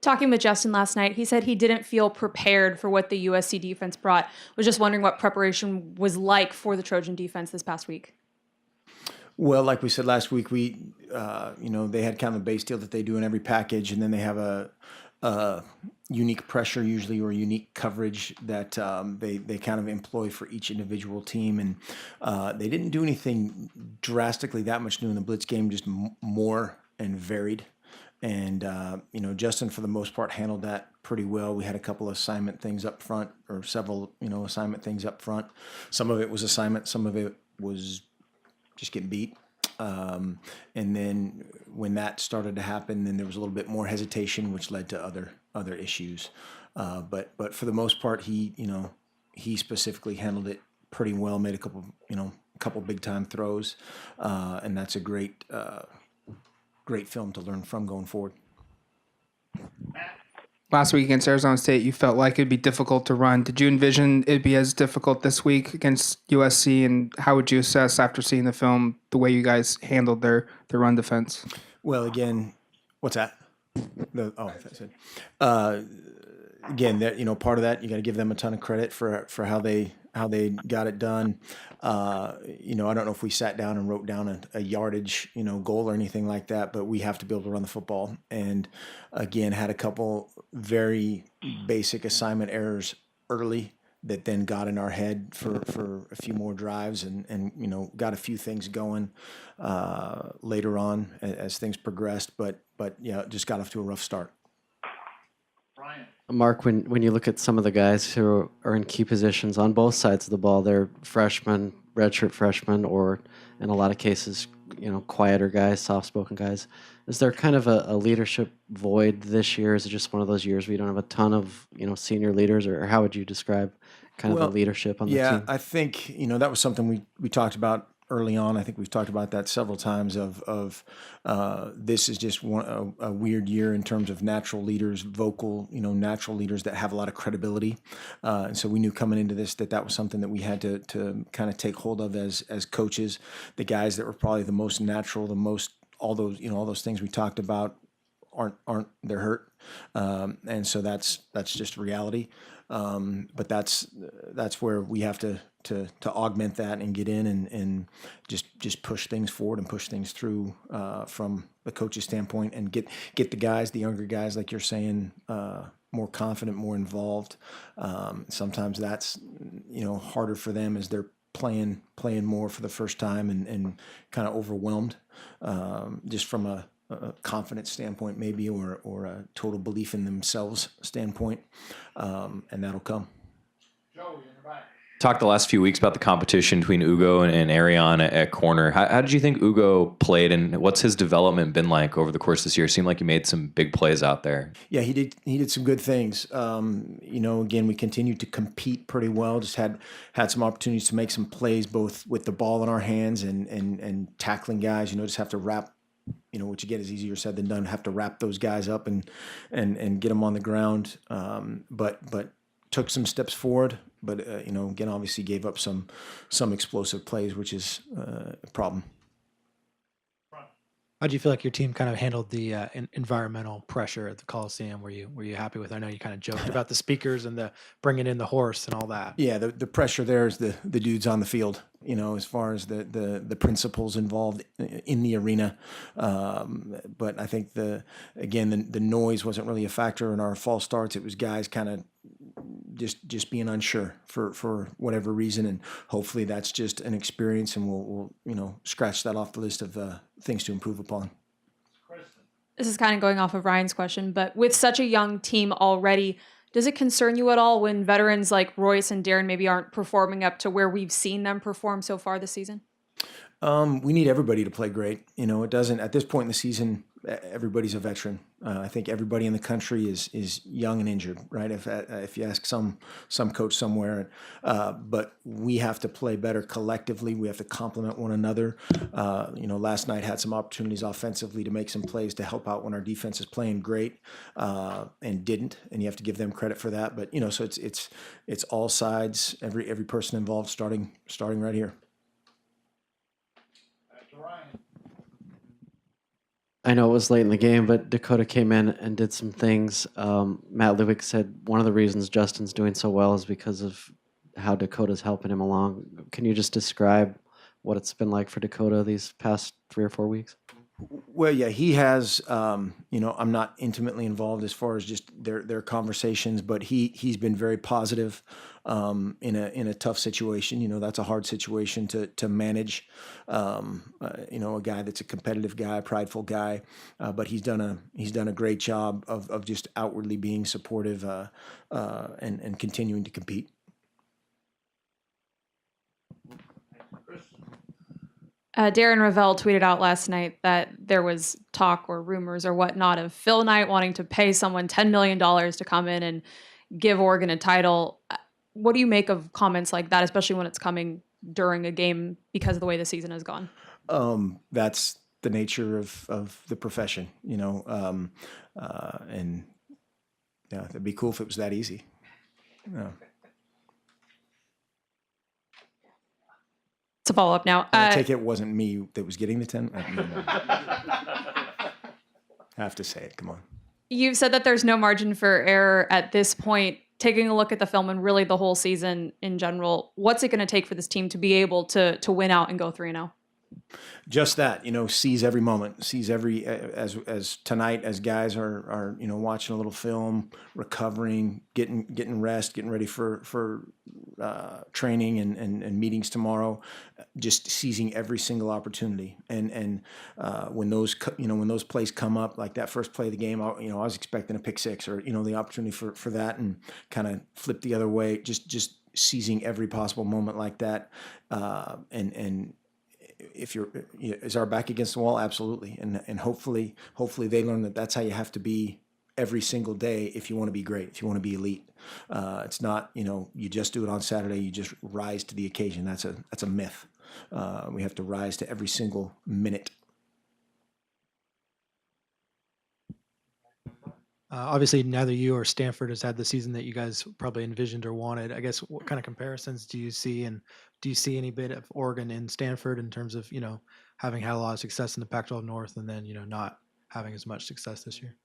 Talking with Justin last night, he said he didn't feel prepared for what the USC defense brought. Was just wondering what preparation was like for the Trojan defense this past week. Well, like we said last week, they had kind of a base deal that they do in every package, and then they have a unique pressure usually or unique coverage that they kind of employ for each individual team. And they didn't do anything drastically that much new in the blitz game, just more and varied. And, Justin, for the most part, handled that pretty well. We had a couple of assignment things up front, or several, assignment things up front. Some of it was assignment. Some of it was just getting beat. And then when that started to happen, then there was a little bit more hesitation, which led to other issues. But for the most part, he specifically handled it pretty well, made a couple big time throws. And that's a great film to learn from going forward. Last week against Arizona State, you felt like it'd be difficult to run. Did you envision it'd be as difficult this week against USC? And how would you assess after seeing the film the way you guys handled their run defense? Well, again, what's that? That's it. Again, that part of that you got to give them a ton of credit for how they got it done. I don't know if we sat down and wrote down a yardage, goal or anything like that, but we have to be able to run the football. And again, had a couple very basic assignment errors early that then got in our head for a few more drives and got a few things going later on as things progressed. But yeah, just got off to a rough start. Mark, when you look at some of the guys who are in key positions on both sides of the ball, they're freshmen, redshirt freshmen, or in a lot of cases, quieter guys, soft-spoken guys. Is there kind of a leadership void this year? Is it just one of those years where you don't have a ton of senior leaders, or how would you describe kind of the leadership on the team? Yeah, I think that was something we talked about early on. I think we've talked about that several times of this is just a weird year in terms of natural leaders, vocal, natural leaders that have a lot of credibility. And so we knew coming into this that was something that we had to kind of take hold of as coaches. The guys that were probably the most natural, the most, all those things we talked about aren't they're hurt. And so that's just reality. But that's where we have to augment that and get in and just push things forward and push things through from the coach's standpoint and get the guys, the younger guys, like you're saying, more confident, more involved. Sometimes that's harder for them as they're playing more for the first time and kind of overwhelmed just from a confidence standpoint maybe or a total belief in themselves standpoint, and that'll come. Talked the last few weeks about the competition between Ugo and Arion at corner. How did you think Ugo played, and what's his development been like over the course of this year? It seemed like he made some big plays out there. Yeah, he did some good things. Again, we continued to compete pretty well. Just had some opportunities to make some plays both with the ball in our hands and tackling guys. Just have to wrap. Which again is easier said than done. Have to wrap those guys up and get them on the ground. But took some steps forward. But again, obviously gave up some explosive plays, which is a problem. How do you feel like your team kind of handled the environmental pressure at the Coliseum? Were you happy with it? I know you kind of joked about the speakers and the bringing in the horse and all that. Yeah, the pressure there is the dudes on the field. As far as the principals involved in the arena. But I think the noise wasn't really a factor in our false starts. It was guys kind of just being unsure for whatever reason, and hopefully that's just an experience, and we'll scratch that off the list of things to improve upon. This is kind of going off of Ryan's question, but with such a young team already, does it concern you at all when veterans like Royce and Darren maybe aren't performing up to where we've seen them perform so far this season? We need everybody to play great. It doesn't, at this point in the season, everybody's a veteran. I think everybody in the country is young and injured, right? If you ask some coach somewhere, but we have to play better collectively. We have to complement one another. Last night had some opportunities offensively to make some plays to help out when our defense is playing great, and didn't. And you have to give them credit for that. But so it's all sides, every person involved, starting right here. I know it was late in the game, but Dakota came in and did some things. Matt Lewick said one of the reasons Justin's doing so well is because of how Dakota's helping him along. Can you just describe what it's been like for Dakota these past 3 or 4 weeks? Well, yeah, he has. I'm not intimately involved as far as just their conversations, but he's been very positive in a tough situation. That's a hard situation to manage. A guy that's a competitive guy, a prideful guy, but he's done a great job of just outwardly being supportive and continuing to compete. Darren Ravel tweeted out last night that there was talk or rumors or whatnot of Phil Knight wanting to pay someone $10 million to come in and give Oregon a title. What do you make of comments like that, especially when it's coming during a game because of the way the season has gone? That's the nature of the profession, and yeah, it'd be cool if it was that easy. Yeah. To follow up now. I take it wasn't me that was getting the 10. I have to say it. Come on. You've said that there's no margin for error at this point. Taking a look at the film and really the whole season in general, what's it going to take for this team to be able to win out and go 3-0? Just that, seize every moment, seize every as tonight as guys are watching a little film, recovering, getting rest, getting ready for training and meetings tomorrow, just seizing every single opportunity. And when those plays come up, like that first play of the game, I was expecting a pick six or the opportunity for that, and kind of flip the other way, just seizing every possible moment like that, and if is our back against the wall? Absolutely. And hopefully they learn that that's how you have to be every single day if you want to be great, if you want to be elite. It's not, you just do it on Saturday, you just rise to the occasion. That's a myth. We have to rise to every single minute. Obviously, neither you or Stanford has had the season that you guys probably envisioned or wanted. I guess what kind of comparisons do you see, and do you see any bit of Oregon in Stanford in terms of having had a lot of success in the Pac-12 North and then not having as much success this year?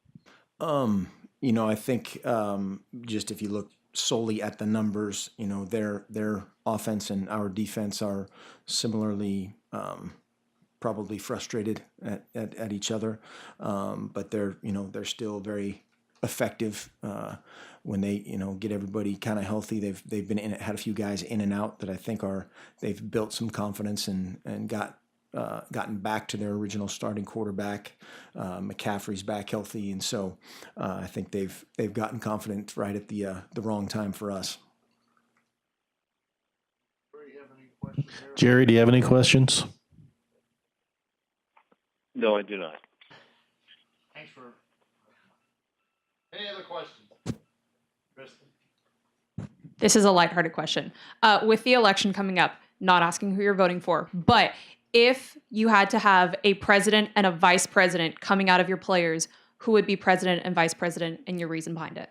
I think just if you look solely at the numbers, their offense and our defense are similarly probably frustrated at each other, but they're still very effective when they get everybody kind of healthy. They've been had a few guys in and out that I think they've built some confidence and gotten back to their original starting quarterback. McCaffrey's back healthy, and so I think they've gotten confident right at the wrong time for us. Jerry, do you have any questions? No, I do not. Thanks for. Any other questions? Kristen? This is a lighthearted question. With the election coming up, not asking who you're voting for, but if you had to have a president and a vice president coming out of your players, who would be president and vice president and your reason behind it?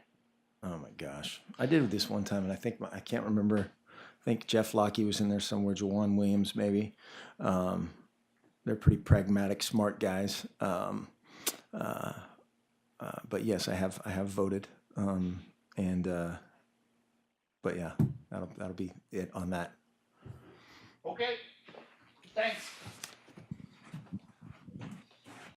Oh my gosh. I did this one time, and I can't remember. I think Jeff Locke was in there somewhere, Jawan Williams maybe. They're pretty pragmatic, smart guys. But yes, I have voted. But yeah, that'll be it on that. Okay. Thanks.